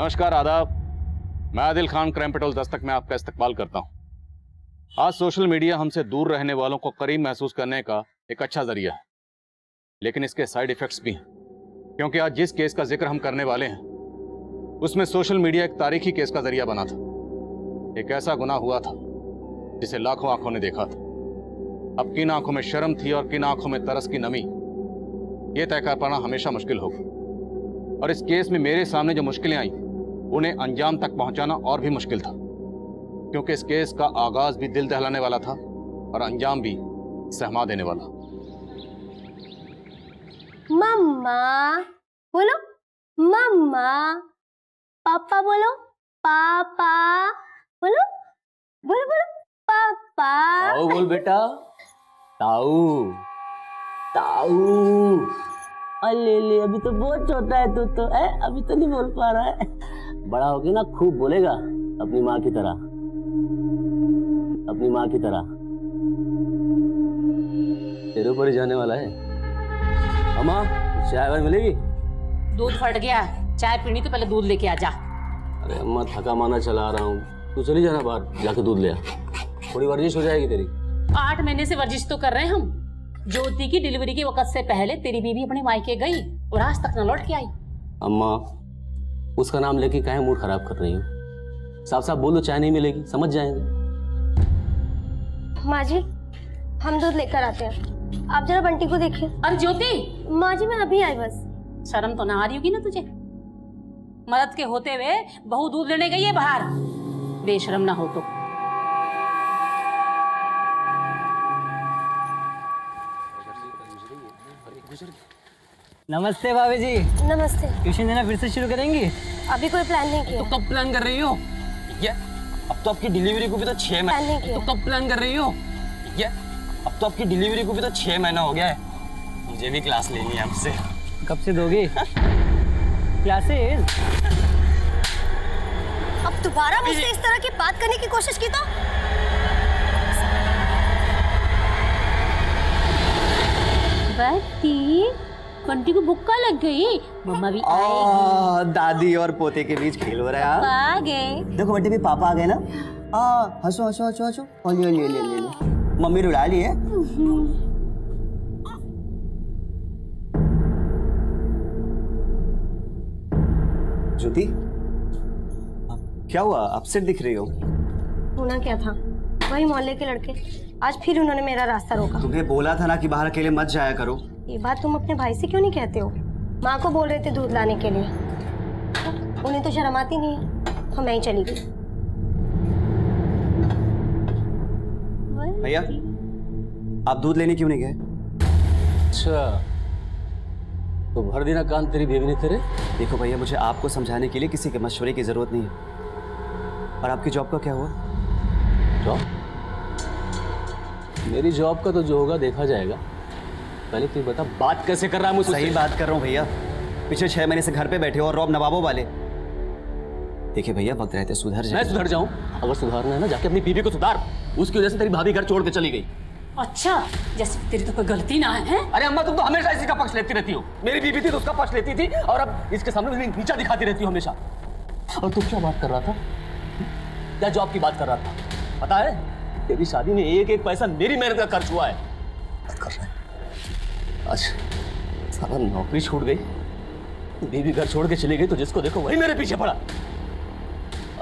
नमस्कार, आदाब। मैं आदिल खान, क्राइम पेट्रोल दस्तक में आपका इस्तकबाल करता हूं। आज सोशल मीडिया हमसे दूर रहने वालों को करीब महसूस करने का एक अच्छा जरिया है, लेकिन इसके साइड इफेक्ट्स भी हैं। क्योंकि आज जिस केस का जिक्र हम करने वाले हैं उसमें सोशल मीडिया एक तारीखी केस का जरिया बना था। एक ऐसा गुनाह हुआ था जिसे लाखों आंखों ने देखा था। अब किन आंखों में शर्म थी और किन आंखों में तरस की नमी, यह तय कर पाना हमेशा मुश्किल होगा। और इस केस में मेरे सामने जो मुश्किलें आई उन्हें अंजाम तक पहुंचाना और भी मुश्किल था, क्योंकि इस केस का आगाज भी दिल दहलाने वाला था और अंजाम भी सहमा देने वाला। मम्मा बोलो, मम्मा। पापा बोलो, पापा बोलो, बोलो बोलो पापा। ताऊ बोल बेटा, ताऊ ताऊ। अले ले, अभी तो बहुत छोटा है तू तो है, अभी तो नहीं बोल पा रहा है। बड़ा हो गया ना खूब बोलेगा, अपनी माँ की तरह, अपनी माँ की तरह। तेरे ऊपर ही जाने वाला है। अम्मा, चाय वाय मिलेगी? दूध फट गया, चाय पीनी तो पहले दूध लेके आ जा। अरे अम्मा, थका माना चला रहा हूँ, तू चली जाना बाहर, जाके दूध ले आ। थोड़ी वर्जिश हो जाएगी तेरी। 8 महीने से वर्जिश तो कर रहे हैं हम। ज्योति की डिलीवरी के वक्त से पहले तेरी बीवी अपने मायके गई और आज तक न लौट के आई। अम्मा, उसका नाम लेके काहे मूड खराब कर रही हो? साफ साफ बोलो, चाय नहीं मिलेगी, समझ जाएंगे। माँ जी, हम दूध लेकर आते हैं, आप जरा बंटी को देखिए। अरे ज्योति! माँ जी, मैं अभी आई बस। शर्म तो ना आ रही होगी ना तुझे? मर्द के होते हुए बहू दूध लेने गई है बाहर, बेशरम ना हो तो। नमस्ते भाभी जी। नमस्ते। ट्यूशन देना फिर से शुरू करेंगी? अभी कोई प्लान नहीं किया। तो कब प्लान कर रही हो? ये अब तो आपकी डिलीवरी को भी तो 6 प्लान नहीं महीने। किया। तो कब प्लान कर रही हो? ये अब तो आपकी डिलीवरी को भी तो 6 महीना हो गया है। मुझे भी क्लास लेनी है आपसे। कब से दोगे क्लासेस? अब दोबारा मुझसे इस तरह की बात करने की कोशिश की तो बंटी को बुक्का लग गई। मम्मा भी आएगी। दादी और पोते के बीच खेल हो रहा है। आ गए। देखो बेटे, भी पापा आ गए ना। हंसो हंसो हंसो हंसो। और ले मम्मी रुला ली है। ज्योति, क्या हुआ? अपसेट दिख रही हो। होना क्या था, वही मोहल्ले के लड़के आज फिर उन्होंने मेरा रास्ता रोका। तुम्हें बोला था ना कि बाहर अकेले मत जाया करो। ये बात तुम अपने भाई से क्यों नहीं कहते हो? माँ को बोल रहे थे दूध लाने के लिए, उन्हें तो शर्म आती नहीं है, तो मैं ही चली गई। भैया, आप दूध लेने क्यों नहीं गए? अच्छा, तो भर देना कान तेरी बेबी ने तेरे। देखो भैया, मुझे आपको समझाने के लिए किसी के मशवरे की जरूरत नहीं है। और आपकी जॉब का क्या हुआ? जॉब? मेरी जॉब का तो जो होगा देखा जाएगा। पहले तू बता, बात कैसे कर रहा है मुझसे? सही बात कर रहा हूँ भैया। पिछले 6 महीने से घर पे बैठे हो और रौब नवाबों वाले। देखिए भैया, वक्त रहते सुधर जाए। मैं सुधर जाऊं? अगर सुधारना है ना, जाके अपनी बीवी को सुधार। उसकी वजह से तेरी भाभी घर छोड़ के चली गई। अच्छा, जैसे तेरी तो कोई गलती ना है? अरे अम्मा, तुम तो हमेशा इसी का पक्ष लेती रहती हो। मेरी बीवी थी तो उसका पक्ष लेती थी, और अब इसके सामने नीचा दिखाती रहती हो हमेशा। और तू क्या बात कर रहा था? क्या जॉब की बात कर रहा था? पता है, तेरी शादी में एक एक पैसा मेरी मेहनत का खर्च हुआ है। कर रहा है आज सारा नौकरी छूट गई, बीवी घर छोड़ के चली गई, तो जिसको देखो वही मेरे पीछे पड़ा।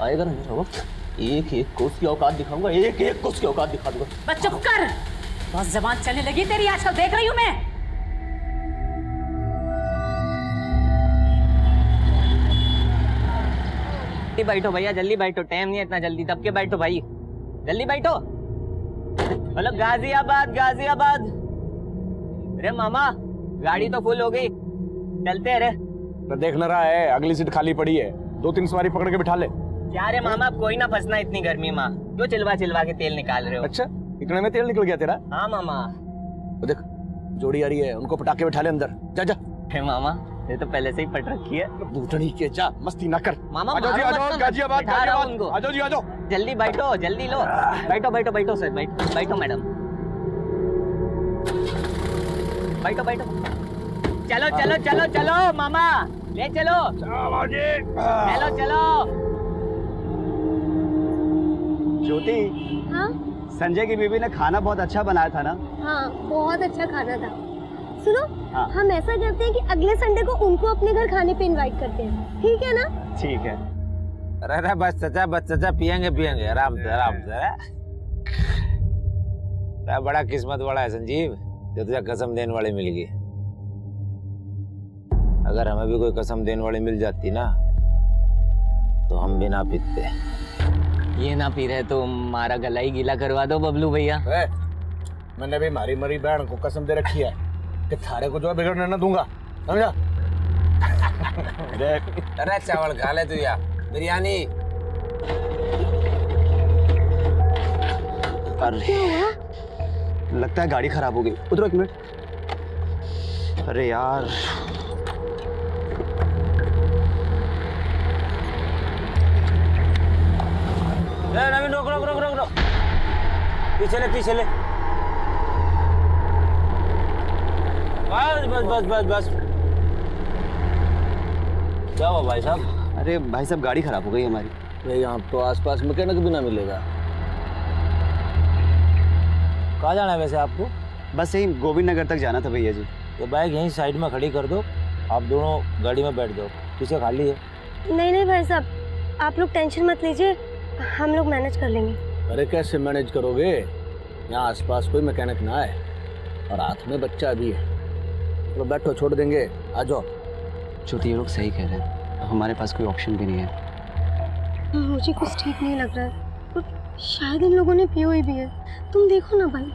आएगा ना मेरा वक्त, एक एक कोस की औकात दिखाऊंगा, एक एक कोस की औकात दिखा दूंगा। बस चुप कर, बस जबान चलने लगी तेरी आजकल, देख रही हूं मैं। जल्दी बैठो भैया, जल्दी बैठो, टाइम नहीं है इतना जल्दी, दब के बैठो भाई, जल्दी बैठो। हेलो गाजियाबाद, गाजियाबाद। अरे मामा, गाड़ी तो फुल हो गई, चलते हैं रे। तो देख न रहा है, अगली सीट खाली पड़ी है, 2-3 सवारी पकड़ के बिठा ले। क्या रे मामा, कोई ना फंसना इतनी गर्मी में, क्यों चिलवा चिलवा के तेल निकाल रहे हो? अच्छा, इतने में तेल निकल गया तेरा? हाँ मामा। तो देख, जोड़ी आ रही है, उनको पटाखे बिठा ले अंदर। जा जा। हे मामा, ये तो पहले से ही पट रखी है। बूटनी के जा, मस्ती ना कर। मामा, आ जाओ जी, आ मारो जाओ, मत, गाजियाबाद, बिठा रहा हूं उनको। गाजियाबाद। आ जाओ जी, आ जाओ। जल्दी बैठो, जल्दी लो। बैठो बैठो बैठो सर, बैठो बैठो मैडम, बैठो बैठो। चलो चलो चलो चलो मामा, ले चलो चलो चलो। ज्योति, हाँ संजय की बीवी ने खाना बहुत अच्छा बनाया था ना? हाँ, बहुत अच्छा खाना था। सुनो, हाँ। हम ऐसा करते हैं कि अगले संडे को उनको अपने घर खाने पे इनवाइट करते हैं, ठीक है ना? ठीक है। अरे बस चाचा पियेंगे आराम से। बड़ा किस्मत वाला है संजीव जो तुझे कसम देने वाली मिल गई। अगर हमें भी कोई कसम देने वाली मिल जाती ना तो हम भी ना पीते। ये ना पी रहे तो हमारा गला ही गीला करवा दो बबलू भैया। मैंने भी मारी मरी बहन को कसम दे रखी है कि थारे को जो है बिगड़ने ना दूंगा, समझा? अरे चावल खा ले तू या बिरयानी। अरे लगता है गाड़ी खराब हो गई। उतरो 1 मिनट। अरे यार, नवीन रोक। पीछे ले। बस। क्या हुआ भाई साहब? अरे भाई साहब, गाड़ी खराब हो गई हमारी। अरे यहाँ तो आसपास मैकेनिक भी ना मिलेगा। कहाँ जाना है वैसे आपको? बस यही गोविंद नगर तक जाना था भैया जी। तो बाइक यहीं साइड में खड़ी कर दो, आप दोनों गाड़ी में बैठ जाओ, पीछे खाली है। नहीं भाई साहब, आप लोग टेंशन मत लीजिए, हम लोग मैनेज कर लेंगे। अरे कैसे मैनेज करोगे? यहाँ आसपास कोई मैकेनिक ना है और हाथ में बच्चा भी है। तो बैठो, छोड़ देंगे, आ जाओ। ज्योति, ये लोग सही कह रहे हैं, हमारे पास कोई ऑप्शन भी नहीं है। मुझे कुछ ठीक नहीं लग रहा है और शायद इन लोगों ने पी हुई भी है। तुम देखो ना भाई।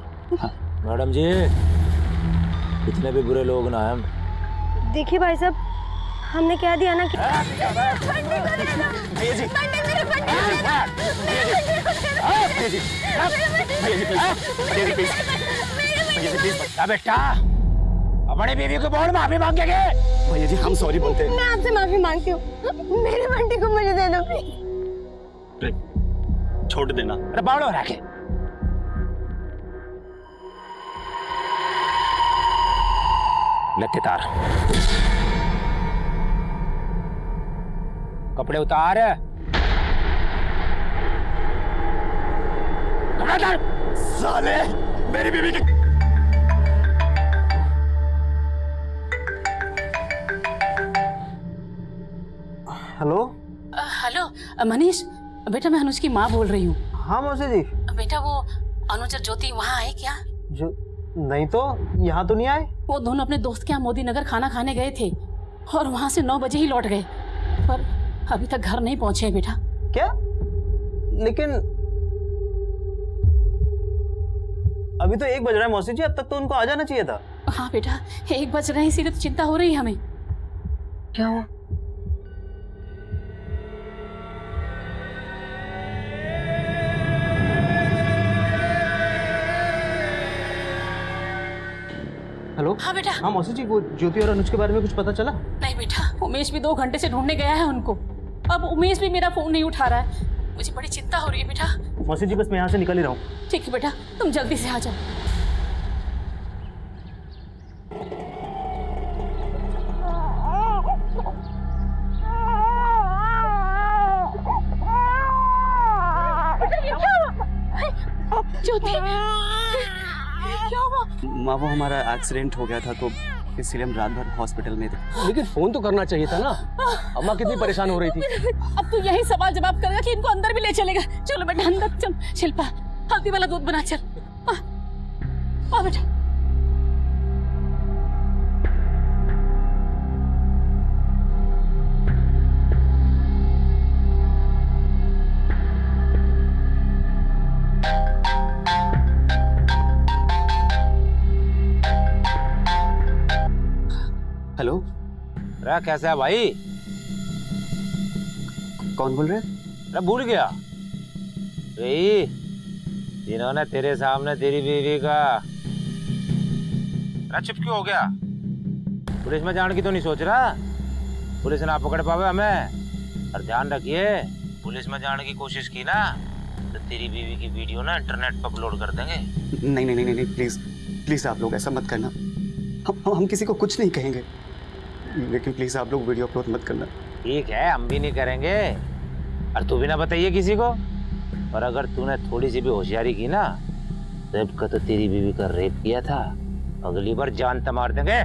मैडम जी, इतने भी बुरे लोग ना हम। देखिए भाई साहब, हमने कह दिया ना कि बेटा अपनी बीवी को बोल माफी मांगेंगे। भैया जी, हम सॉरी बोलते हैं। मैं आपसे माफी मांगती हूँ, मेरे बंटी को मुझे दे दो प्लीज। छोड़ देना। अरे बावड़ो रखे। लेते तार, कपड़े उतार, कपड़े उतार। साले, मेरी बीवी की हेलो। हेलो मनीष, बेटा मैं अनुज की माँ बोल रही हूँ। हाँ मौसी जी। बेटा वो अनुज और ज्योति वहाँ आए क्या? जो नहीं तो यहाँ तो नहीं आए। वो दोनों अपने दोस्त के यहाँ मोदी नगर खाना खाने गए थे और वहाँ से 9 बजे ही लौट गए, पर अभी तक घर नहीं पहुँचे हैं बेटा। क्या? लेकिन अभी तो 1 बज रहा है मौसी जी, अब तक तो उनको आ जाना चाहिए था। हाँ बेटा, 1 बज रहे हैं, इसीलिए तो चिंता हो रही है हमें। क्या हुआ? हेलो। हाँ बेटा। हाँ मौसी जी, वो ज्योति और अनुज के बारे में कुछ पता चला? नहीं बेटा, उमेश भी 2 घंटे से ढूंढने गया है उनको। अब उमेश भी मेरा फोन नहीं उठा रहा है, मुझे बड़ी चिंता हो रही है बेटा। मौसी जी, बस मैं यहाँ से निकल ही रहा हूँ। ठीक है बेटा, तुम जल्दी से आ जाओ। ज्योति, क्या हुआ? माँ, वो हमारा एक्सीडेंट हो गया था तो इसलिए हम रात भर हॉस्पिटल में थे। लेकिन फोन तो करना चाहिए था ना, अम्मा कितनी परेशान हो रही थी। अब तू यही सवाल जवाब करेगा कि इनको अंदर भी ले चलेगा। चलो बेटा अंदर चल। शिल्पा, हल्दी वाला दूध बना, चल। आ बेटा। हेलो। अरे कैसा है भाई? कौन बोल रहे हैं? अरे भूल गया भाई, इन्होंने तेरे सामने तेरी बीवी का। अरे चुप क्यों हो गया? पुलिस में जाने की तो नहीं सोच रहा? पुलिस ना पकड़ पावे हमें। और ध्यान रखिए, पुलिस में जाने की कोशिश की ना तो तेरी बीवी की वीडियो ना इंटरनेट पर अपलोड कर देंगे। नहीं, प्लीज आप लोग ऐसा मत करना। हम किसी को कुछ नहीं कहेंगे। लेकिन प्लीज आप लोग वीडियो अपलोड मत करना। ठीक है, हम भी नहीं करेंगे, और तू भी ना बताइए किसी को। और अगर तूने थोड़ी सी भी होशियारी की ना, रेप का तो तेरी बीवी का रेप किया था, अगली बार जान तो मार देंगे।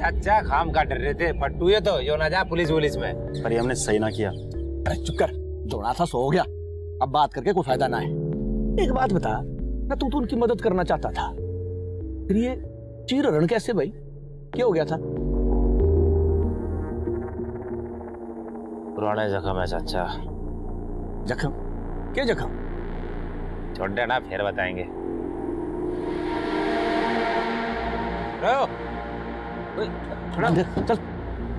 अच्छा खाम का डर रहे थे फट्टू, ये तो जो ना जा पुलिस वुलिस में। पर ये हमने सही ना किया। अरे चुप कर, जोड़ा था सो हो गया, अब बात करके कोई फायदा ना है। एक बात बता ना, तू तो उनकी मदद करना चाहता था, फिर ये चीरहरण कैसे भाई, क्या हो गया था? पुराने जख्म है चाचा। जख्म? क्या जख्म? छोड़ देना, फिर बताएंगे। रो चल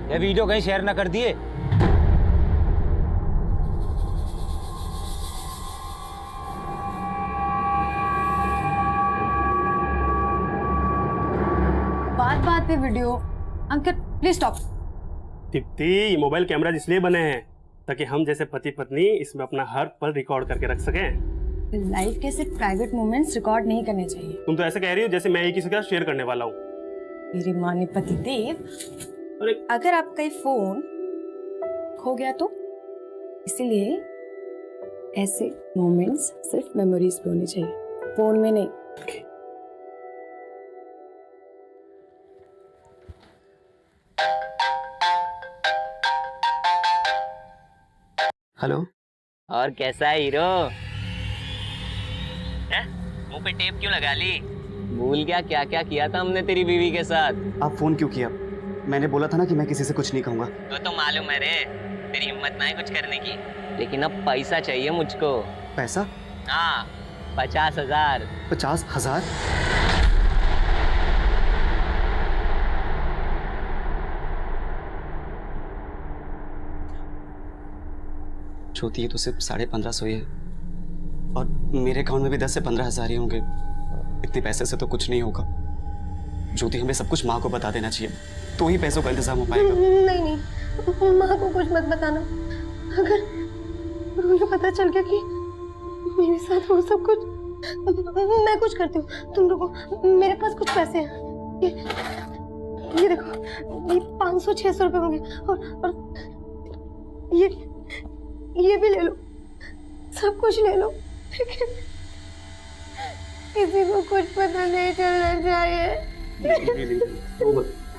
ये वीडियो कहीं शेयर ना कर दिए। बात बात पे video. Ankit please stop. Deepti, ये मोबाइल कैमराज इसलिए बने हैं ताकि हम जैसे पति पत्नी इसमें अपना हर पल रिकॉर्ड करके रख सकें। लाइफ के सिर्फ प्राइवेट मोमेंट्स रिकॉर्ड नहीं करने चाहिए। तुम तो ऐसे कह रही हो जैसे मैं ही किसी के साथ शेयर करने वाला हूँ। मेरी माँ ने पति देव, अरे अगर आपका ये फोन खो गया तो, इसीलिए ऐसे मोमेंट्स सिर्फ मेमोरीज पे होने चाहिए, फोन में नहीं। हेलो। और कैसा है हीरो? मुंह पे टेप क्यों लगा ली? भूल गया क्या क्या किया था हमने तेरी बीवी के साथ? आप फोन क्यों किया? मैंने बोला था ना कि मैं किसी से कुछ नहीं कहूंगा। तो मालूम है रे, तेरी हिम्मत ना है कुछ करने की, लेकिन अब पैसा चाहिए मुझको। पैसा? हाँ, 50,000। 50,000? ज्योति, ये तो सिर्फ 1550 ही है, और मेरे अकाउंट में भी 10 से 15,000 ही होंगे। इतने पैसे से तो कुछ नहीं होगा। ज्योति, हमें सब कुछ माँ को बता देना चाहिए, तो ही पैसों का इंतजाम हो पाएगा। नहीं नहीं, माँ को कुछ मत बताना। अगर उन्हें पता चल गया कि मेरे साथ वो सब कुछ, मैं कुछ करती हूँ, तुम रुको, मेरे पास कुछ पैसे हैं। ये देखो, ये 500-600 रुपए होंगे, और ये भी ले लो, सब कुछ ले लो, किसी को कुछ पता नहीं चलना चाहिए।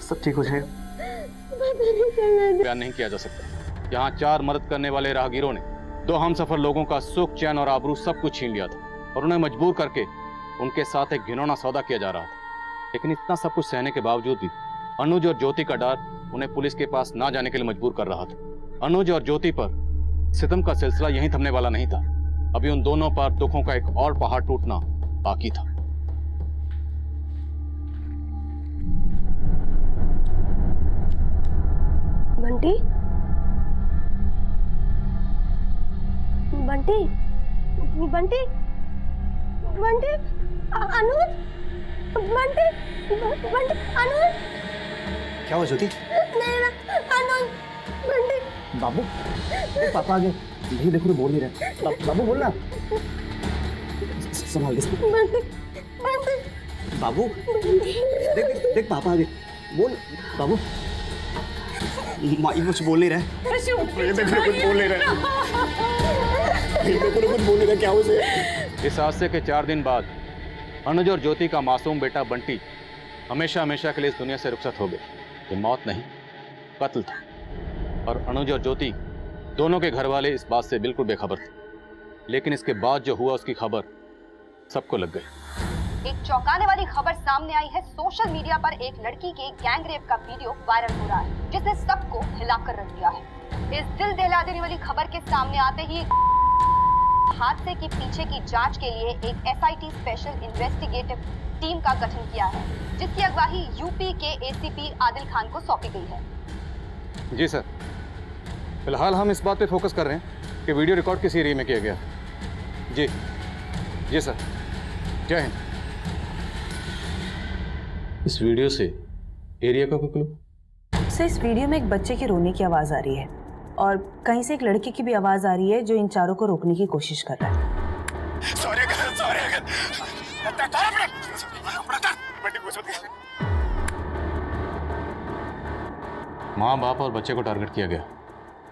सब ठीक हो जाएगा। बयान नहीं किया जा सकता। यहाँ 4 मदद करने वाले राहगीरों ने 2 हमसफर लोगों का सुख, चैन और आबरू सब कुछ छीन लिया था, और उन्हें मजबूर करके उनके साथ एक घिनौना सौदा किया जा रहा था। लेकिन इतना सब कुछ सहने के बावजूद भी अनुज और ज्योति का डर उन्हें पुलिस के पास ना जाने के लिए मजबूर कर रहा था। अनुज और ज्योति पर सितम का सिलसिला यहीं थमने वाला नहीं था। अभी उन दोनों पर दुखों का एक और पहाड़ टूटना बाकी था। बंटी, बंटी, बंटी, बंटी, अनुज, बंटी, बंटी, अनुज। क्या हुआ ज्योति? नहीं ना, अनुज, बंटी। बाबू, पापा आ गए। नहीं देखो, बोल नहीं रहे। बाबू बोलना, संभाल के। बंटी, बंटी, बाबू, देख देख पापा आ गए। बोल बाबू। माई कुछ बोल नहीं रहे। ये देखो कुछ बोल नहीं रहे। ये देखो कुछ बोल नहीं रहे, क्या हो से? इस हादसे के 4 दिन बाद अनुज और ज्योति का मासूम बेटा बंटी हमेशा हमेशा के लिए इस दुनिया से रुखसत हो गए। ये मौत नहीं, कत्ल था, और अनुज और ज्योति दोनों के घर वाले इस बात से बिल्कुल बेखबर थे। लेकिन इसके बाद जो हुआ उसकी खबर सबको लग गई। एक चौंकाने वाली खबर सामने आई है। सोशल मीडिया पर एक लड़की के गैंग रेप का वीडियो वायरल हो रहा है, जिसने सबको हिलाकर रख दिया है। इस दिल दहला देने वाली खबर के सामने आते ही हादसे के पीछे की जांच के लिए एक SIT स्पेशल इन्वेस्टिगेटिव टीम का गठन किया है, जिसकी अगुवाई यूपी के ACP आदिल खान को सौंपी गई है। जी सर, फिलहाल हम इस बात पे फोकस कर रहे हैं कि वीडियो रिकॉर्ड किस एरिया में किया गया। जी जी सर, जय हिंद। इस वीडियो से एरिया का कोई क्लू? सर, इस वीडियो में एक बच्चे की रोने की आवाज आ रही है। और कहीं से एक लड़के की भी आवाज आ रही है जो इन चारों को रोकने की कोशिश कर रहा है। माँ बाप और बच्चे को टारगेट किया गया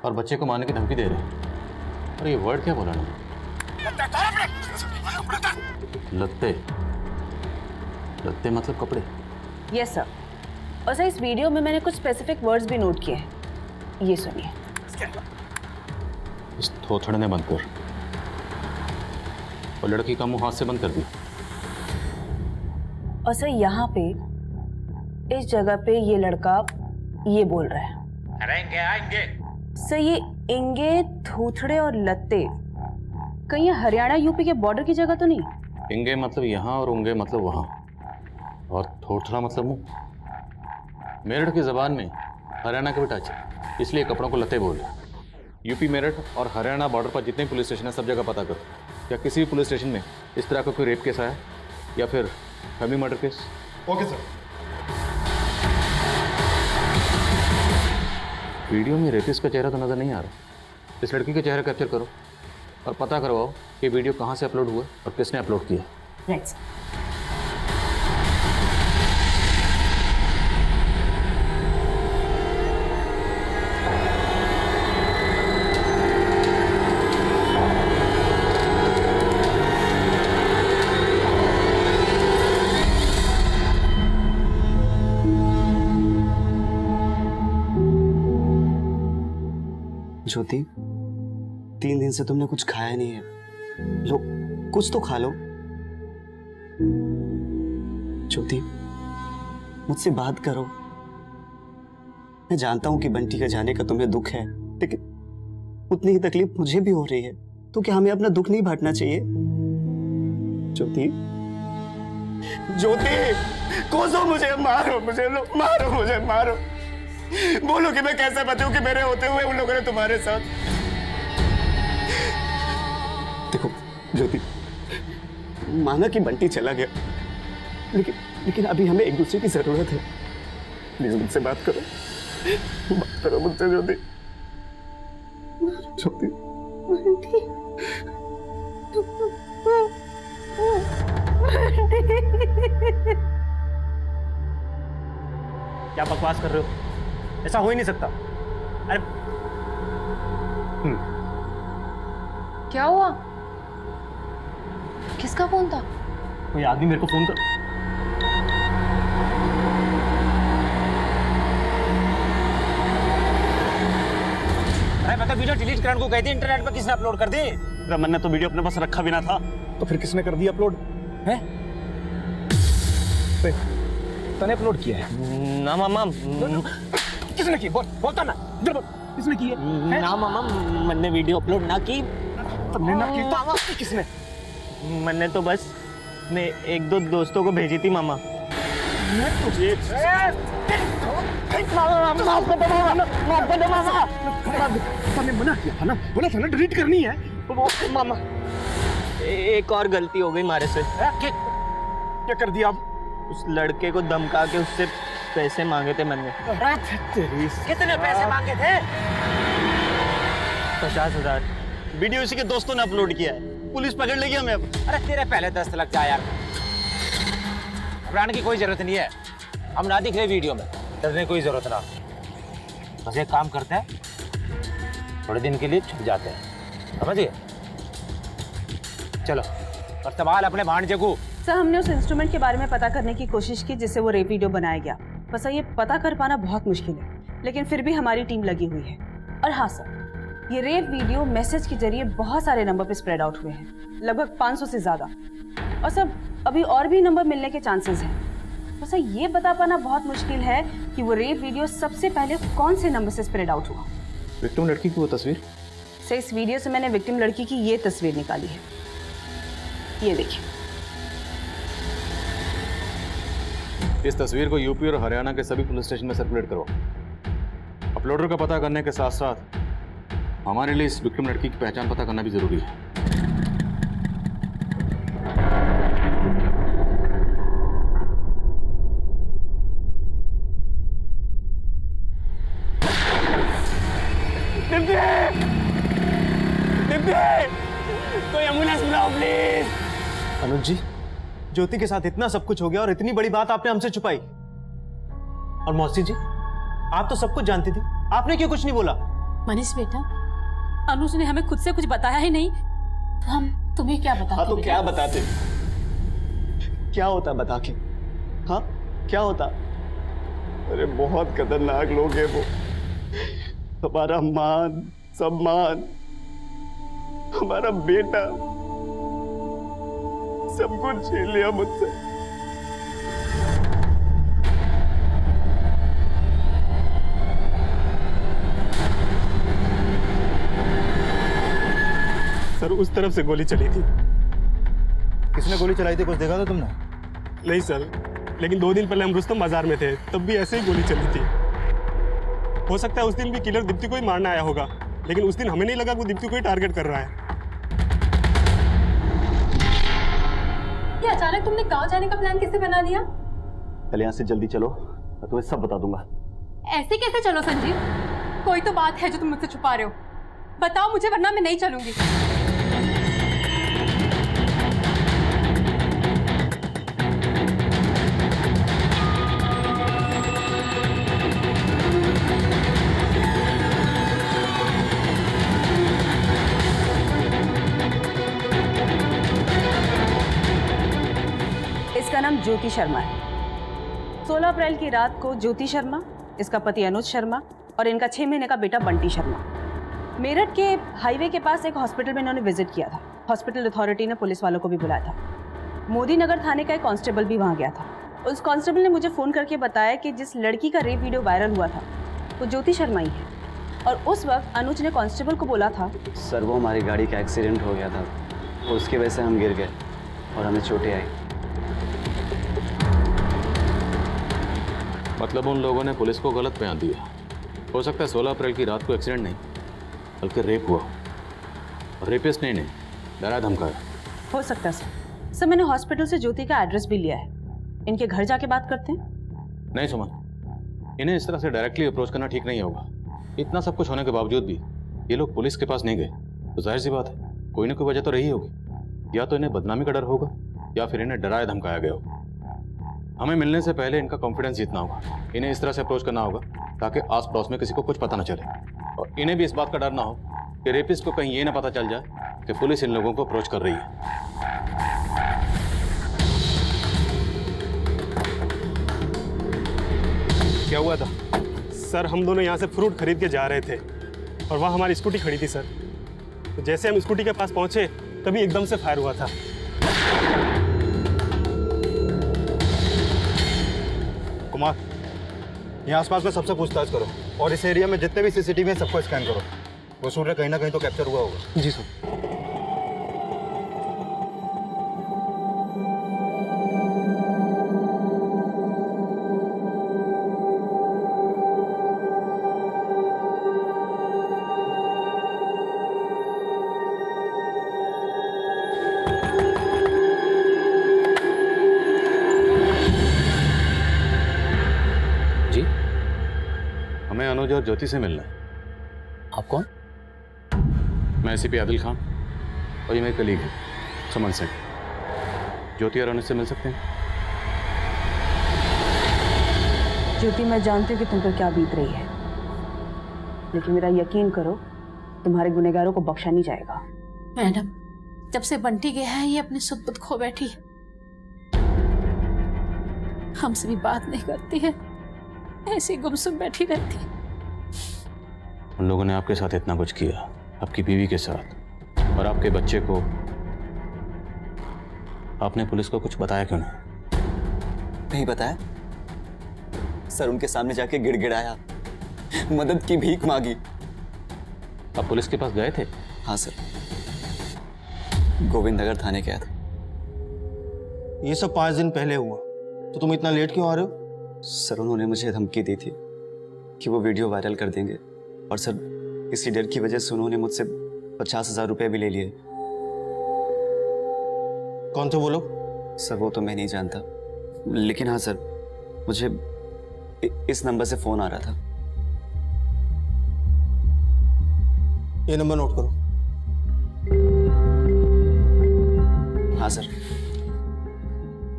और बच्चे को मारने की धमकी दे रहे हैं। और ये वर्ड क्या बोला ना? लत्ते। लत्ते मतलब कपड़े। Yes sir. और सर इस वीडियो में मैंने कुछ स्पेसिफिक वर्ड्स भी नोट किए हैं, ये सुनिए। इस थोथड़े ने बंद कर और लड़की का मुंह हाथ से बंद कर दिया। और सर यहाँ पे इस जगह पे ये लड़का ये बोल रहा है, आएंगे आएंगे। सर ये इंगे, थूथड़े और लत्ते कहीं ये हरियाणा यूपी के बॉर्डर की जगह तो नहीं? इंगे मतलब यहाँ और उंगे मतलब वहाँ, और थोथड़ा मतलब मुंह। मेरठ की जबान में हरियाणा का भी टच है, इसलिए कपड़ों को लत्ते बोल। यूपी मेरठ और हरियाणा बॉर्डर पर जितने पुलिस स्टेशन है सब जगह पता करो, क्या किसी भी पुलिस स्टेशन में इस तरह का कोई रेप केस आया या फिर family murder case? Okay sir. Video में रेपिस्ट का चेहरा तो नजर नहीं आ रहा। इस लड़की का चेहरा कैप्चर करो और पता करवाओ कि वीडियो कहाँ से अपलोड हुआ और किसने अपलोड किया। Right sir. ज्योति, 3 दिन से तुमने कुछ खाया नहीं है, लो कुछ तो खा लो। ज्योति, मुझसे बात करो। मैं जानता हूं कि बंटी का जाने का तुम्हें दुख है, लेकिन उतनी ही तकलीफ मुझे भी हो रही है, तो क्या हमें अपना दुख नहीं बांटना चाहिए? ज्योति, ज्योति, कोसो मुझे, मारो मुझे, लो मारो मुझे, मारो। बोलो कि मैं कैसे बचूं कि मेरे होते हुए उन लोगों ने तुम्हारे साथ। देखो ज्योति, माना कि बंटी चला गया, लेकिन अभी हमें एक दूसरे की जरूरत है। प्लीज मुझसे बात करो मुझसे ज्योति। ज्योति, क्या बकवास कर रहे हो? ऐसा हो ही नहीं सकता। अरे क्या हुआ? किसका फोन था? कोई आदमी मेरे को फोन कर। अरे मैं तो वीडियो डिलीट करने को कहती, इंटरनेट पर किसने अपलोड कर दी? रमन ने तो वीडियो अपने पास रखा भी ना था, तो फिर किसने कर दिया अपलोड? है तने अपलोड किया है? ना मामा। किसने की? बोलता ना, इधर बोल, किसने की है? ना मामा, मैंने वीडियो अपलोड ना की। तुमने ना की तो किसने? मैंने तो बस अपने 1-2 दोस्तों को भेजी थी मामा। तने मना किया था ना, बोला था ना डिलीट करनी है। मामा एक और गलती हो गई हमारे से। क्या कर दिया अब? उस लड़के को धमका के उससे पैसे मांगे थे मैंने। कितने पैसे मांगे थे? 50,000। वीडियो इसी के दोस्तों ने अपलोड किया है, पुलिस पकड़ लेगी हमें अब। अरे तेरे पहले 10 लग जा यार, घबराने की कोई जरूरत नहीं है। हम ना दिख रहे वीडियो में, डरने की कोई जरूरत ना। बस एक काम करते हैं, थोड़े दिन के लिए छुप जाते हैं, समझिए? चलो और संभाल अपने भांजे को। सर हमने उस इंस्ट्रूमेंट के बारे में पता करने की कोशिश की जिससे वो रेप वीडियो बनाया गया। बस ये पता कर पाना बहुत मुश्किल है, लेकिन फिर भी हमारी टीम लगी हुई है। और हाँ सर, ये रेप वीडियो मैसेज के जरिए बहुत सारे नंबर पे स्प्रेड आउट हुए हैं, लगभग 500 से ज़्यादा। और सर अभी और भी नंबर मिलने के चांसेस हैं। तो सर ये बता पाना बहुत मुश्किल है कि वो रेप वीडियो सबसे पहले कौन से नंबर से स्प्रेड आउट हुआ। विक्टिम लड़की की वो तस्वीर? सर इस वीडियो से मैंने विक्टिम लड़की की ये तस्वीर निकाली है, ये देखिए। इस तस्वीर को यूपी और हरियाणा के सभी पुलिस स्टेशन में सर्कुलेट करो। अपलोडर का पता करने के साथ साथ हमारे लिए इस विक्टिम लड़की की पहचान पता करना भी जरूरी है। दिव्या! ज्योति के साथ इतना सब कुछ हो गया और इतनी बड़ी बात आपने हमसे छुपाई। और मौसी जी, आप तो सब कुछ जानती थी, आपने क्यों कुछ नहीं बोला? मनीष बेटा, अनुज ने हमें खुद से कुछ बताया ही नहीं, तो हम तुम्हें क्या बताते? हाँ तो क्या बताते? क्या होता बता के? हाँ क्या होता? अरे बहुत खतरनाक लोग हैं वो। हमारा मान सम्मान, हमारा बेटा, सब कुछ छीन लिया मुझसे। सर उस तरफ से गोली चली थी। किसने गोली चलाई थी, कुछ देखा था तुमने? नहीं सर, लेकिन 2 दिन पहले हम रुस्तम बाजार में थे, तब भी ऐसे ही गोली चली थी। हो सकता है उस दिन भी किलर दीप्ति को ही मारने आया होगा, लेकिन उस दिन हमें नहीं लगा वो दीप्ति को ही टारगेट कर रहा है। ये अचानक तुमने गांव जाने का प्लान कैसे बना लिया? पहले यहाँ से जल्दी चलो, मैं तुम्हें सब बता दूंगा। ऐसे कैसे चलो संजीव? कोई तो बात है जो तुम मुझसे छुपा रहे हो। बताओ मुझे, वरना मैं नहीं चलूंगी। इसका नाम ज्योति शर्मा है। 16 अप्रैल की रात को ज्योति शर्मा, इसका पति अनुज शर्मा और इनका 6 महीने का बेटा बंटी शर्मा मेरठ के हाईवे के पास एक हॉस्पिटल में इन्होंने विजिट किया था। हॉस्पिटल अथॉरिटी ने पुलिस वालों को भी बुलाया था। मोदी नगर थाने का एक कांस्टेबल भी वहां गया था। उस कांस्टेबल ने मुझे फ़ोन करके बताया कि जिस लड़की का रेप वीडियो वायरल हुआ था वो ज्योति शर्मा ही है। और उस वक्त अनुज ने कांस्टेबल को बोला था, सर वो हमारी गाड़ी का एक्सीडेंट हो गया था, उसकी वजह से हम गिर गए और हमें चोटें आई। मतलब उन लोगों ने पुलिस को गलत बयान दिया। हो सकता है 16 अप्रैल की रात को एक्सीडेंट नहीं बल्कि रेप हुआ, और रेपिस्ट ने इन्हें डरा धमकाया। हो सकता है सर। मैंने हॉस्पिटल से ज्योति का एड्रेस भी लिया है। इनके घर जाके बात करते हैं। नहीं सुमन, इन्हें इस तरह से डायरेक्टली अप्रोच करना ठीक नहीं होगा। इतना सब कुछ होने के बावजूद भी ये लोग पुलिस के पास नहीं गए, तो जाहिर सी बात है कोई ना कोई वजह तो रही होगी। या तो इन्हें बदनामी का डर होगा या फिर इन्हें डराया धमकाया गया होगा। हमें मिलने से पहले इनका कॉन्फिडेंस जीतना होगा। इन्हें इस तरह से अप्रोच करना होगा ताकि आस पड़ोस में किसी को कुछ पता ना चले, और इन्हें भी इस बात का डर ना हो कि रेपिस्ट को कहीं ये ना पता चल जाए कि पुलिस इन लोगों को अप्रोच कर रही है। क्या हुआ था? सर हम दोनों यहाँ से फ्रूट खरीद के जा रहे थे और वहाँ हमारी स्कूटी खड़ी थी सर। तो जैसे हम स्कूटी के पास पहुँचे तभी एकदम से फायर हुआ था। कुमार, यहाँ आसपास में सबसे पूछताछ करो और इस एरिया में जितने भी सीसीटीवी हैं सबको स्कैन करो। वो सूर्य कहीं ना कहीं तो कैप्चर हुआ होगा। जी सर। हमें अनुज और ज्योति से मिलना है। आप कौन? मैं एसीपी आदिल खान और ये मेरे कलीग हैं सुमन सिंह। ज्योति और अनुज से मिल सकते हैं? ज्योति, मैं जानती हूँ कि तुम पर क्या बीत रही है, लेकिन मेरा यकीन करो तुम्हारे गुनहगारों को बख्शा नहीं जाएगा। मैडम, जब से बंटी गया है ये अपनी सुध-बुध खो बैठी है, हमसे भी बात नहीं करती है, ऐसी गुमसुम बैठी रहती है। उन लोगों ने आपके साथ इतना कुछ किया, आपकी बीवी के साथ और आपके बच्चे को, आपने पुलिस को कुछ बताया क्यों नहीं बताया सर। उनके सामने जाके गिड़गिड़ाया, मदद की भीख मांगी। आप पुलिस के पास गए थे? हाँ सर, गोविंद नगर थाने गया था। ये सब 5 दिन पहले हुआ, तो तुम इतना लेट क्यों आ रहे हो? सर उन्होंने मुझे धमकी दी थी कि वो वीडियो वायरल कर देंगे, और सर इसी डर की वजह से उन्होंने मुझसे 50,000 रुपए भी ले लिए। कौन थे वो लोग? सर वो तो मैं नहीं जानता, लेकिन हाँ सर मुझे इस नंबर से फोन आ रहा था। ये नंबर नोट करो। हाँ सर।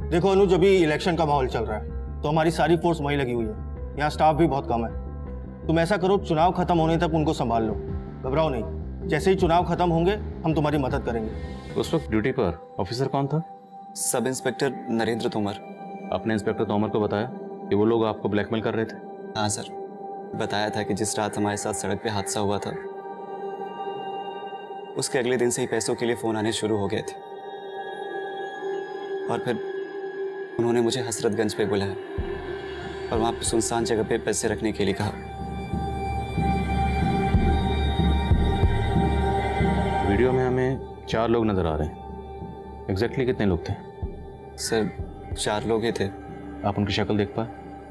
देखो अनुज, अभी इलेक्शन का माहौल चल रहा है तो हमारी सारी फोर्स वहीं लगी हुई है। यहाँ स्टाफ भी बहुत कम है। तुम ऐसा करो, चुनाव खत्म होने तक उनको संभाल लो, घबराओ नहीं। जैसे ही चुनाव खत्म होंगे हम तुम्हारी मदद करेंगे। उस वक्त ड्यूटी पर ऑफिसर कौन था? Sub inspector Narendra Tomar. आपने इंस्पेक्टर तोमर को बताया कि वो लोग आपको ब्लैकमेल कर रहे थे? हाँ सर, बताया था कि जिस रात हमारे साथ सड़क पे हादसा हुआ था उसके अगले दिन से ही पैसों के लिए फ़ोन आने शुरू हो गए थे। और फिर उन्होंने मुझे हसरतगंज पे बुलाया और वहाँ पे सुनसान जगह पे पैसे रखने के लिए कहा। वीडियो में हमें 4 लोग नजर आ रहे हैं। एग्जैक्टली कितने लोग थे? सर 4 लोग ही थे। आप उनकी शक्ल देख पाए,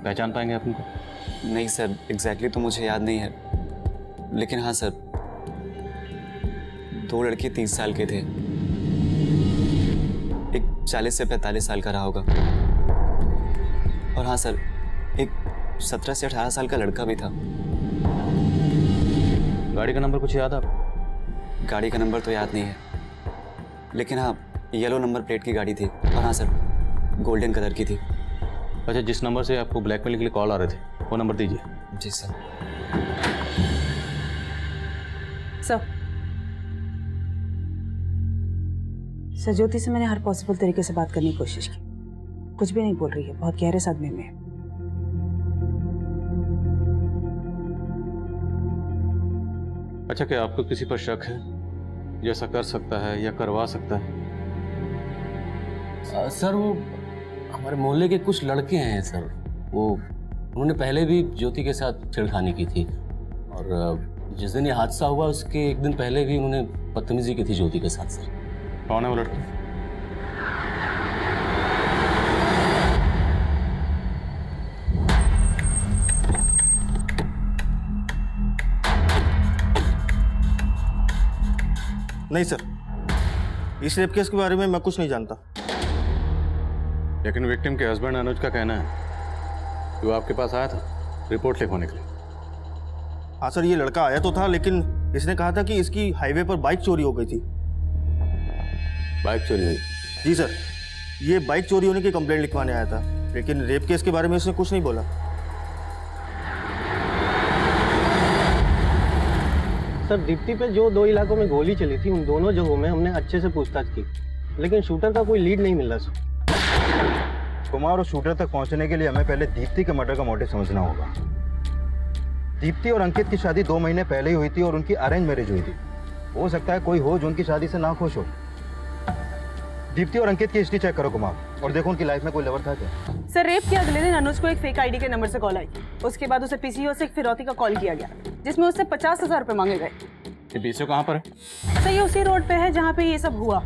पहचान पाएंगे आप उनको? नहीं सर, एग्जैक्टली तो मुझे याद नहीं है, लेकिन हाँ सर, 2 लड़के 30 साल के थे, एक 40 से 45 साल का रहा होगा, और हाँ सर, एक 17 से 18 साल का लड़का भी था। गाड़ी का नंबर कुछ याद आप? गाड़ी का नंबर तो याद नहीं है, लेकिन हाँ येलो नंबर प्लेट की गाड़ी थी, और हाँ सर गोल्डन कलर की थी। अच्छा, जिस नंबर से आपको ब्लैकमेल के लिए कॉल आ रहे थे वो नंबर दीजिए। जी सर। सर ज्योति से मैंने हर पॉसिबल तरीके से बात करने की कोशिश की, कुछ भी नहीं बोल रही है, बहुत गहरे सदमे में है। अच्छा, क्या आपको किसी पर शक है जो ऐसा कर सकता है या करवा सकता है? सर वो हमारे मोहल्ले के कुछ लड़के हैं सर, वो उन्होंने पहले भी ज्योति के साथ छेड़खानी की थी, और जिस दिन ये हादसा हुआ उसके एक दिन पहले भी उन्होंने बदतमीजी की थी ज्योति के साथ। सर कौन है वो लड़के? नहीं सर, इस रेप केस के बारे में मैं कुछ नहीं जानता। लेकिन विक्टिम के हस्बैंड अनुज का कहना है कि वो आपके पास आया था रिपोर्ट लिखवाने के लिए। हाँ सर, ये लड़का आया तो था, लेकिन इसने कहा था कि इसकी हाईवे पर बाइक चोरी हो गई थी। बाइक चोरी हुई? जी सर, ये बाइक चोरी होने की कंप्लेंट लिखवाने आया था, लेकिन रेप केस के बारे में इसने कुछ नहीं बोला। सर दीप्ति पे जो 2 इलाकों में गोली चली थी, उन दोनों जगहों में हमने अच्छे से पूछताछ की, लेकिन शूटर का कोई लीड नहीं मिल रहा सर। कुमार, और शूटर तक पहुंचने के लिए हमें पहले दीप्ति के मर्डर का मोटिव समझना होगा। दीप्ति और अंकित की शादी 2 महीने पहले ही हुई थी और उनकी अरेंज मैरिज हुई थी। हो सकता है कोई हो जो उनकी शादी से ना खुश हो। दीप्ति और अंकित की हिस्ट्री चेक करो कुमार, और देखो उनकी लाइफ में कोई लवर था क्या। सर रेप के अगले दिन अनुज को एक फेक आईडी के नंबर से कॉल आई, उसके बाद उसे पीसीओ से एक फिरौती का कॉल किया गया जिसमें उससे 50,000 रुपए मांगे गए। ये पीसीओ कहाँ पर है? सर ये उसी रोड पे है जहाँ पे ये सब हुआ।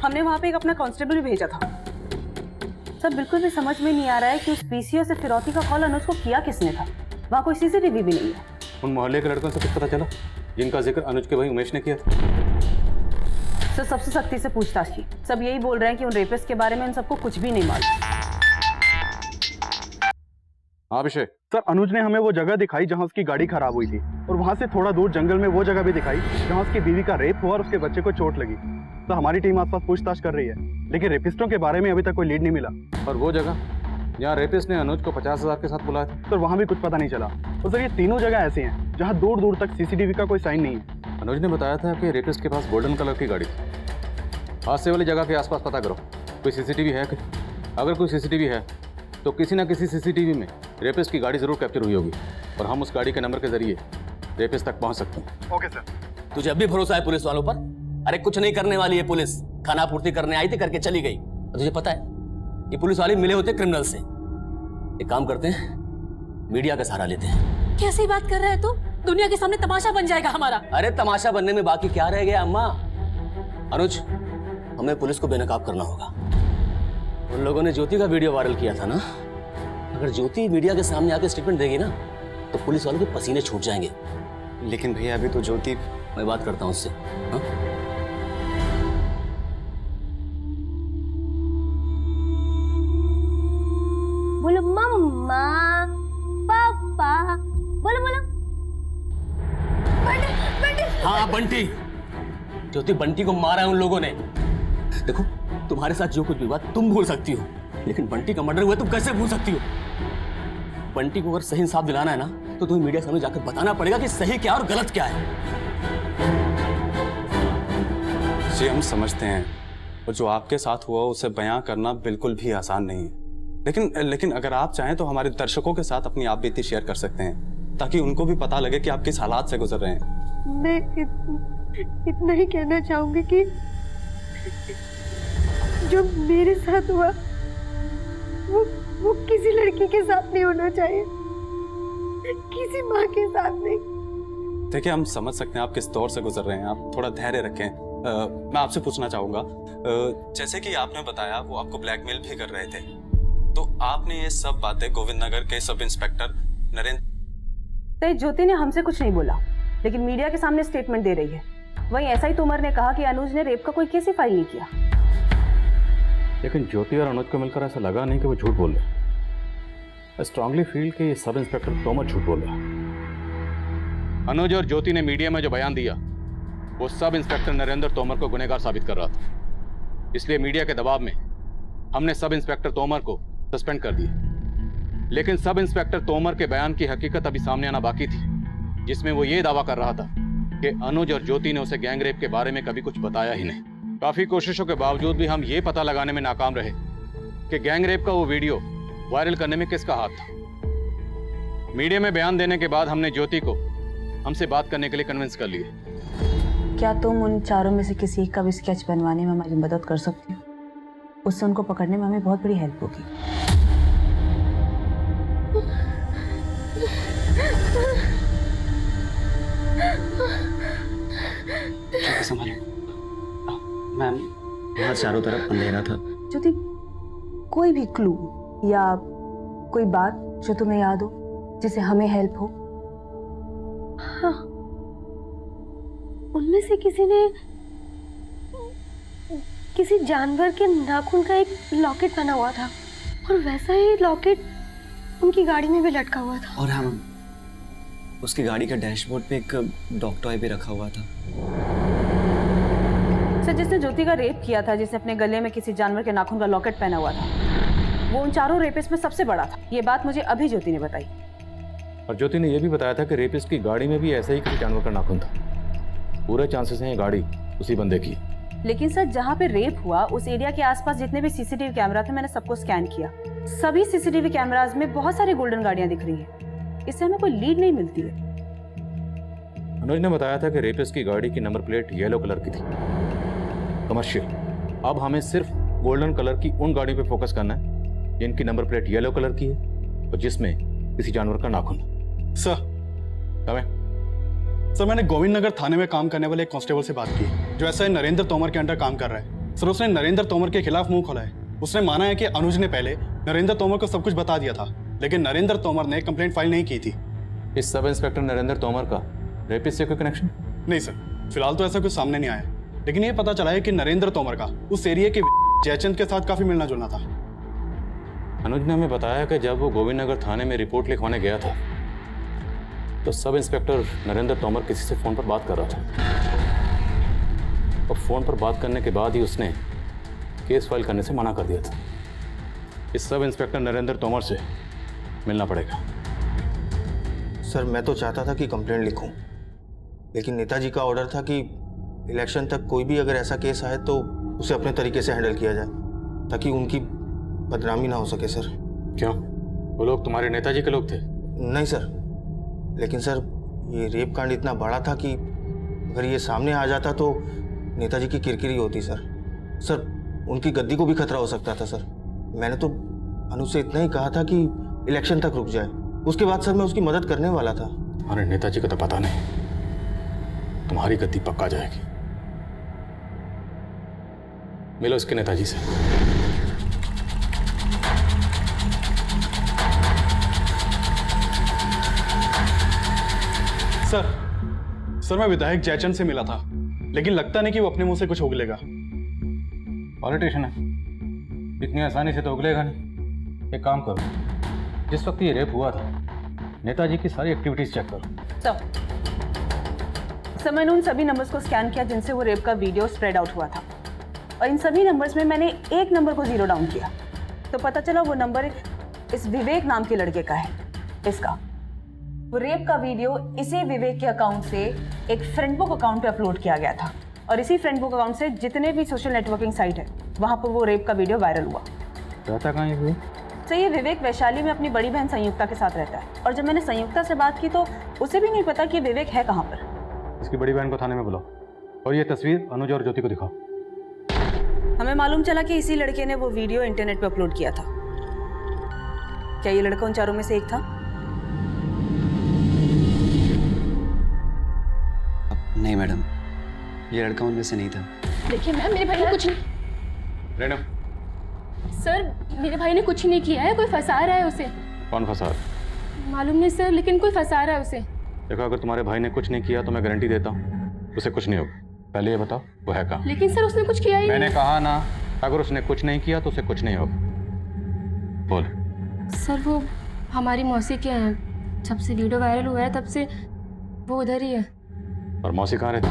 हमने वहाँ पे एक अपना कांस्टेबल भी भेजा था। सर बिल्कुल भी समझ में नहीं आ रहा है कि उस पीसीओ से फिरौती का कॉल अनुज को किया किसने था। वहाँ कोई सीसीटीवी भी नहीं है। उन मोहल्ले के लड़कों से कुछ पता चला जिनका जिक्र अनुज के भाई उमेश ने किया था? सर सबसे सख्ती से पूछताछ की, सब यही बोल रहे हैं कि उन रेपिस्ट के बारे में इन सबको कुछ भी नहीं मालूम। हाँ अभिषेक। सर अनुज ने हमें वो जगह दिखाई जहाँ उसकी गाड़ी खराब हुई थी, और वहाँ से थोड़ा दूर जंगल में वो जगह भी दिखाई जहाँ उसकी बीवी का रेप हुआ और उसके बच्चे को चोट लगी। तो हमारी टीम आसपास पूछताछ कर रही है, लेकिन रेपिस्टों के बारे में अभी तक कोई लीड नहीं मिला। और वो जगह जहाँ रेपिस्ट ने अनुज को 50,000 के साथ बुलाया था? सर वहाँ भी कुछ पता नहीं चला। और सर ये तीनों जगह ऐसी हैं जहाँ दूर दूर तक सीसीटीवी का कोई साइन नहीं है। अनुज ने बताया था कि रेपिस्ट के पास गोल्डन कलर की गाड़ी थी। हादसे वाली जगह के आसपास पता करो, कोई सीसीटीवी है? अगर कोई सीसीटीवी है तो किसी ना किसी सीसीटीवी में रेपिस्ट की गाड़ी जरूर कैप्चर हुई होगी, और हम उस गाड़ी के नंबर के जरिए रेपिस्ट तक पहुंच सकते हैं। Okay sir. तुझे अब भी भरोसा है पुलिस वालों पर? अरे कुछ नहीं करने वाली है पुलिस, खाना पूर्ति करने आई थी, करके चली गई। तुझे पता है ये पुलिस वाले मिले होते क्रिमिनल से। एक काम करते हैं, मीडिया का सहारा लेते हैं। कैसी बात कर रहे हैं तू? दुनिया के सामने तमाशा बन जाएगा हमारा। अरे तमाशा बनने में बाकी क्या रह गया अम्मा? अनुज, हमें पुलिस को बेनकाब करना होगा। उन लोगों ने ज्योति का वीडियो वायरल किया था ना, अगर ज्योति मीडिया के सामने आके स्टेटमेंट देगी ना तो पुलिस वालों के पसीने छूट जाएंगे। लेकिन भैया अभी तो ज्योति, मैं बात करता हूँ उससे। हाँ? बोलो मम्मा, पापा, बोलो बोलो। बंटी, बंटी। हाँ बंटी, ज्योति बंटी को मारा है उन लोगों ने। देखो तुम्हारे साथ जो कुछ भी हुआ तुम भूल सकती हो, लेकिन बंटी का मर्डर हुआ तुम कैसे भूल सकती हो? बंटी को अगर सही इंसाफ दिलाना है ना तो तुम्हें मीडिया सामने जाकर बताना पड़ेगा कि सही क्या और गलत क्या है। जी हम समझते हैं, और जो आपके साथ हुआ उसे बयां करना बिल्कुल भी आसान नहीं है, लेकिन अगर आप चाहें तो हमारे दर्शकों के साथ अपनी आप बीती शेयर कर सकते हैं ताकि उनको भी पता लगे कि आप किस हालात से गुजर रहे हैं। मैं इतना ही कहना चाहूंगी कि जो मेरे साथ हुआ वो किसी लड़की के साथ नहीं होना चाहिए, किसी माँ के साथ नहीं। देखिए हम समझ सकते हैं आप किस दौर से गुजर रहे हैं, आप थोड़ा धैर्य रखें। मैं आपसे पूछना चाहूंगा, जैसे कि आपने बताया वो आपको ब्लैकमेल भी कर रहे थे, तो आपने ये सब बातें गोविंद नगर के सब इंस्पेक्टर नरेंद्र ज्योति ने हमसे कुछ नहीं बोला, लेकिन मीडिया के सामने स्टेटमेंट दे रही है। वहीं एसआई तोमर ने कहा कि अनुज ने रेप का कोई केस ही फाइल नहीं किया। लेकिन ज्योति और अनुज को मिलकर ऐसा लगा नहीं कि वो झूठ बोल रहे। आई स्ट्रांगली फील कि सब इंस्पेक्टर तोमर झूठ बोल रहा है। अनुज और ज्योति ने मीडिया में जो बयान दिया वो सब इंस्पेक्टर नरेंद्र तोमर को गुनहगार साबित कर रहा था। इसलिए मीडिया के दबाव में हमने सब इंस्पेक्टर तोमर को सस्पेंड कर दिया। लेकिन सब इंस्पेक्टर तोमर के बयान की हकीकत अभी सामने आना बाकी थी, जिसमें वो ये दावा कर रहा था कि अनुज और ज्योति ने उसे गैंग रेप के बारे में कभी कुछ बताया ही नहीं। काफी कोशिशों के बावजूद भी हम ये पता लगाने में नाकाम रहे कि गैंग रेप का वो वीडियो वायरल करने में किसका हाथ था। मीडिया में बयान देने के बाद हमने ज्योति को हमसे बात करने के लिए कन्विंस कर लिए। क्या तुम उन चारों में से किसी एक का भी स्केच बनवाने में हमारी मदद कर सकती हो? उससे उनको पकड़ने में हमें बहुत बड़ी हेल्प होगी। मैम यहाँ चारों तरफ अंधेरा था। ज्योति, कोई भी क्लू या कोई बात जो तुम्हें याद हो जिससे हमें हेल्प हो? हाँ, उनमें से किसी ने किसी जानवर के नाखून का एक लॉकेट पहना हुआ था और वैसा ही लॉकेट उनकी गाड़ी में भी लटका हुआ था। और हम उसकी गाड़ी के डैशबोर्ड पे एक डॉग टॉय भी रखा हुआ था। सर, जिसने ज्योति का रेप किया था, जिसने अपने गले में किसी जानवर के नाखून का लॉकेट पहना हुआ था, वो उन चारों रेपिस्ट में सबसे बड़ा था। ये बात मुझे अभी ज्योति ने बताई। और ज्योति ने यह भी बताया था कि रेपिस्ट की गाड़ी में भी ऐसा ही किसी जानवर का नाखून था। पूरे चांसेस हैं ये गाड़ी उसी बंदे की। लेकिन सर, जहाँ पे रेप हुआ उस एरिया के आसपास जितने भी सीसीटीवी कैमरा थे, मैंने सबको स्कैन किया। सभी सीसीटीवी कैमराज में बहुत सारी गोल्डन गाड़ियां दिख रही हैं। इससे हमें कोई लीड नहीं मिलती है। अनुज ने बताया था कि रेपिस्ट की गाड़ी की नंबर प्लेट येलो कलर की थी, कमर्शियल। अब हमें सिर्फ गोल्डन कलर की उन गाड़ियों पे फोकस करना है जिनकी नंबर प्लेट येलो कलर की है और जिसमें किसी जानवर का नाखून। सर सर, मैंने गोविंद नगर थाने में काम करने वाले एक कांस्टेबल से बात की जो ऐसा नरेंद्र तोमर के अंडर काम कर रहा है। सर, उसने नरेंद्र तोमर के खिलाफ मुंह खोला है। उसने माना है कि अनुज ने पहले नरेंद्र तोमर को सब कुछ बता दिया था, लेकिन नरेंद्र तोमर ने कंप्लेंट फाइल नहीं की थी। इस सब इंस्पेक्टर नरेंद्र तोमर का रेपिस्ट से कोई कनेक्शन? नहीं सर, फिलहाल तो ऐसा कुछ सामने नहीं आया, लेकिन ये पता चला है कि नरेंद्र तोमर का उस एरिया के जयचंद के साथ काफी मिलना जुलना था। अनुज ने हमें बताया कि जब वो गोविंद नगर थाने में रिपोर्ट लिखवाने गया था तो सब इंस्पेक्टर नरेंद्र तोमर किसी से फोन पर बात कर रहा था, और फोन पर बात करने के बाद ही उसने केस फाइल करने से मना कर दिया था। इस सब इंस्पेक्टर नरेंद्र तोमर से मिलना पड़ेगा। सर, मैं तो चाहता था कि कंप्लेंट लिखूं, लेकिन नेताजी का ऑर्डर था कि इलेक्शन तक कोई भी अगर ऐसा केस आए तो उसे अपने तरीके से हैंडल किया जाए ताकि उनकी बदनामी ना हो सके। सर, क्यों? वो लोग तुम्हारे नेताजी के लोग थे? नहीं सर, लेकिन सर ये रेप कांड इतना बड़ा था कि अगर ये सामने आ जाता तो नेताजी की किरकिरी होती। सर, उनकी गद्दी को भी खतरा हो सकता था। सर, मैंने तो अनुज से इतना ही कहा था कि इलेक्शन तक रुक जाए। उसके बाद सर मैं उसकी मदद करने वाला था। तुम्हारे नेताजी का तो पता नहीं, तुम्हारी गद्दी पक्का जाएगी। मिलो इसके नेताजी से। सर, मैं विधायक जयचंद से मिला था, लेकिन लगता नहीं कि वो अपने मुंह से कुछ उगलेगा। पॉलिटिशियन है, इतनी आसानी से तो उगलेगा नहीं। एक काम करो, जिस वक्त ये रेप हुआ था नेताजी की सारी एक्टिविटीज चेक करो। सर, मैंने उन सभी नंबर्स को स्कैन किया जिनसे वो रेप का वीडियो स्प्रेड आउट हुआ था, और इन सभी नंबर्स में मैंने एक नंबर को जीरो डाउन किया। तो पता चला वो नंबर इस विवेक नाम के लड़के का है। इसका वो रेप का वीडियो इसी विवेक के अकाउंट से एक फ्रेंडबुक अकाउंट पे अपलोड किया गया था और इसी फ्रेंडबुक अकाउंट से जितने भी सोशल नेटवर्किंग साइट है वहां पर वो रेप का वीडियो वायरल हुआ। रहता कहाँ है? तो ये विवेक वैशाली में अपनी बड़ी बहन संयुक्ता के साथ रहता है और जब मैंने संयुक्ता से बात की तो उसे भी नहीं पता कि विवेक है कहाँ पर। इसकी बड़ी बहन को थाने में बुलाओ और ये तस्वीर अनुज और ज्योति को दिखाओ। हमें मालूम चला कि इसी लड़के ने वो वीडियो इंटरनेट पे अपलोड किया था। क्या ये लड़का उन चारों में से एक था? नहीं मैडम, ये लड़का उनमें से नहीं था। देखिए मैम, मेरे भाई ने कुछ नहीं। रेणु, सर मेरे भाई ने कुछ नहीं किया है, कोई फंसा रहा है उसे। कौन फंसा रहा है? मालूम नहीं सर, लेकिन कोई फंसा रहा है उसे। देखो, अगर तुम्हारे भाई ने कुछ नहीं किया तो मैं गारंटी देता हूँ उसे कुछ नहीं होगा। पहले ये बताओ वो है कहाँ? लेकिन सर उसने कुछ किया ही मैंने नहीं। कहा ना, अगर उसने कुछ नहीं किया तो उसे कुछ नहीं होगा। बोल। सर वो हमारी मौसी के हैं, जब से वीडियो वायरल हुआ है तब से वो उधर ही है। और मौसी कहाँ रहती?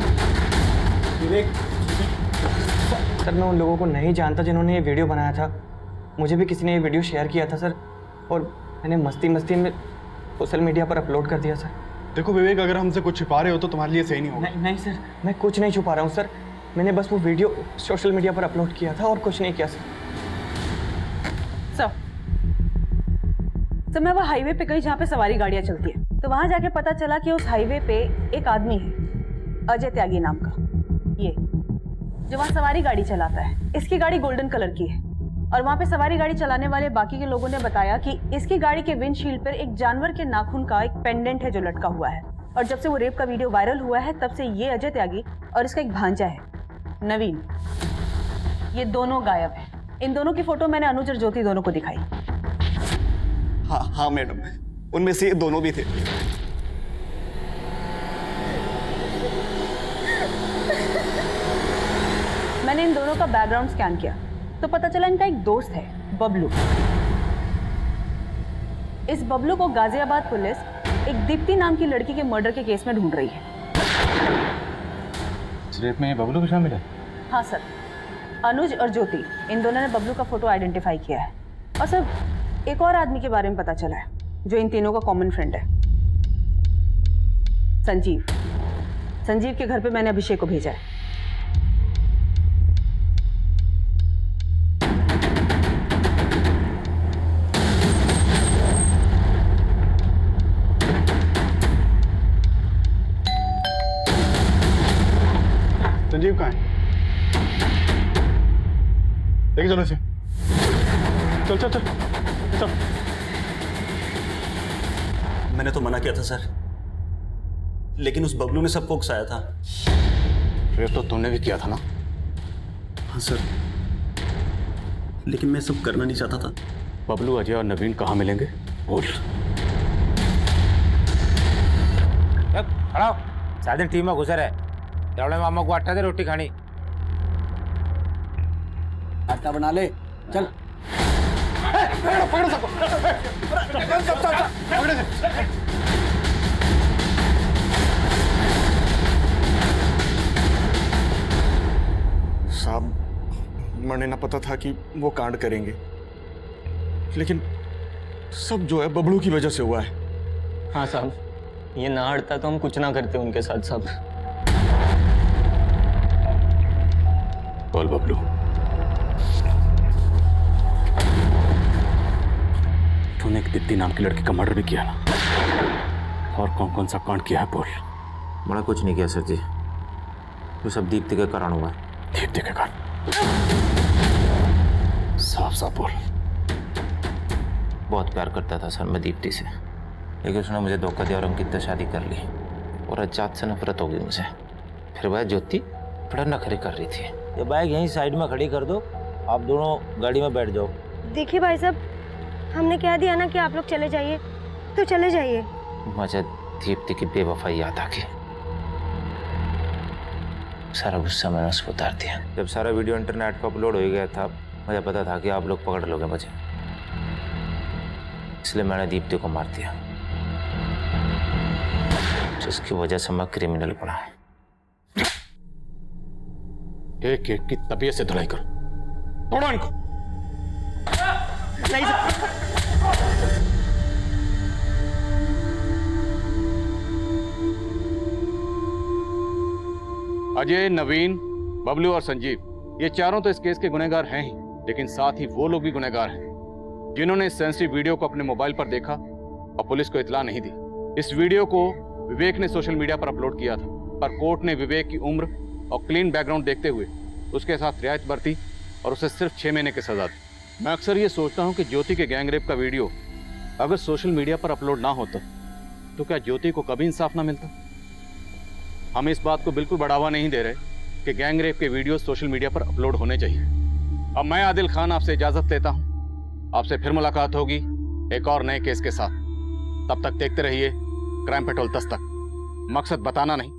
विवेक सर, मैं उन लोगों को नहीं जानता जिन्होंने ये वीडियो बनाया था। मुझे भी किसी ने ये वीडियो शेयर किया था सर, और मैंने मस्ती मस्ती में सोशल मीडिया पर अपलोड कर दिया सर। देखो विवेक, अगर हमसे कुछ छिपा रहे हो तो तुम्हारे लिए सही नहीं होगा। नहीं सर, मैं कुछ नहीं छुपा रहा हूँ सर। मैंने बस वो वीडियो सोशल मीडिया पर अपलोड किया था और कुछ नहीं किया सर। मैं वो हाईवे पे गई जहाँ पे सवारी गाड़ियाँ चलती है, तो वहां जाके पता चला कि उस हाईवे पे एक आदमी है, अजय त्यागी नाम का, ये जो वहाँ सवारी गाड़ी चलाता है। इसकी गाड़ी गोल्डन कलर की है और वहाँ पे सवारी गाड़ी चलाने वाले बाकी के लोगों ने बताया कि इसकी गाड़ी के विंडशील्ड पर एक जानवर के नाखून का एक पेंडेंट है जो लटका हुआ है। और जब से वो रेप का वीडियो वायरल हुआ है तब से ये अजय त्यागी और इसका एक भांजा है नवीन, ये दोनों गायब है। इन दोनों की फोटो मैंने अनुज और ज्योति दोनों को दिखाई। हाँ मैडम, उनमें से ये दोनों भी थे। मैंने इन दोनों का बैकग्राउंड स्कैन किया तो पता चला इनका एक दोस्त है बबलू। इस बबलू को गाजियाबाद पुलिस एक दीप्ति नाम की लड़की के मर्डर के केस में ढूंढ रही है। इस रेप में बबलू भी शामिल है? हाँ सर, अनुज और ज्योति इन दोनों ने बबलू का फोटो आइडेंटिफाई किया है। और सर एक और आदमी के बारे में पता चला है जो इन तीनों का कॉमन फ्रेंड है, संजीव। संजीव के घर पे मैंने अभिषेक को भेजा है। संजीव कहाँ है? लेके चलो इसे। चल चल चल चल। मैंने तो मना किया था सर, लेकिन उस बबलू ने सबको उकसाया था। रेप तो तुमने भी किया था ना? हाँ सर, लेकिन मैं सब करना नहीं चाहता था। बबलू, अजय और नवीन कहाँ मिलेंगे? बोल। खड़ा सारे दिन टीम में घुसे रहे। तेवड़े मामा को आटा दे रोटी खानी। आटा बना ले, चल। साहब, मैंने ना पता था कि वो कांड करेंगे, लेकिन सब जो है बबलू की वजह से हुआ है। हाँ साहब, ये ना हटता तो हम कुछ ना करते उनके साथ साहब। बोल बबलू, तूने एक दीप्ति नाम की लड़की का मर्डर भी किया ना? और कौन कौन सा कांड किया है? बोल। मैंने कुछ नहीं किया सर जी, वो सब दीप्ति के कारण हुआ है। दीप्ति के कारण? साफ साफ बोल। बहुत प्यार करता था सर मैं दीप्ति से, लेकिन उसने मुझे धोखा दिया और अंकित से शादी कर ली और अजात से नफरत हो गई मुझे। फिर वह ज्योति बड़ा नखरे कर रही थी। ये बाइक यहीं साइड में खड़ी कर दो, आप दोनों गाड़ी में बैठ जाओ। देखिए भाई साहब, हमने कह दिया ना कि आप लोग चले जाइए तो चले जाइए। मुझे दीप्ति की बेवफाई याद आ गई, सारा गुस्सा मैंने उस पर उतार दिया। जब सारा वीडियो इंटरनेट पर अपलोड हो गया था, मुझे पता था कि आप लोग पकड़ लोगे मुझे, इसलिए मैंने दीप्ति को मार दिया, जिसकी वजह से मैं क्रिमिनल बना। एक एक की तबीयत से धुलाई करो, तोड़ो इनको। नहीं सर। अजय, नवीन, बबलू और संजीव, ये चारों तो इस केस के गुनहगार हैं ही, लेकिन साथ ही वो लोग भी गुनहगार हैं जिन्होंने इस सेंसिटिव वीडियो को अपने मोबाइल पर देखा और पुलिस को इत्तला नहीं दी। इस वीडियो को विवेक ने सोशल मीडिया पर अपलोड किया था, पर कोर्ट ने विवेक की उम्र और क्लीन बैकग्राउंड देखते हुए उसके साथ रियायत बरती और उसे सिर्फ 6 महीने की सजा दी। मैं अक्सर ये सोचता हूँ कि ज्योति के गैंग रेप का वीडियो अगर सोशल मीडिया पर अपलोड ना होता तो क्या ज्योति को कभी इंसाफ ना मिलता? हम इस बात को बिल्कुल बढ़ावा नहीं दे रहे कि गैंग रेप के वीडियो सोशल मीडिया पर अपलोड होने चाहिए। अब मैं आदिल खान आपसे इजाजत लेता हूं। आपसे फिर मुलाकात होगी एक और नए केस के साथ। तब तक देखते रहिए क्राइम पेट्रोल दस्तक। मकसद बताना नहीं,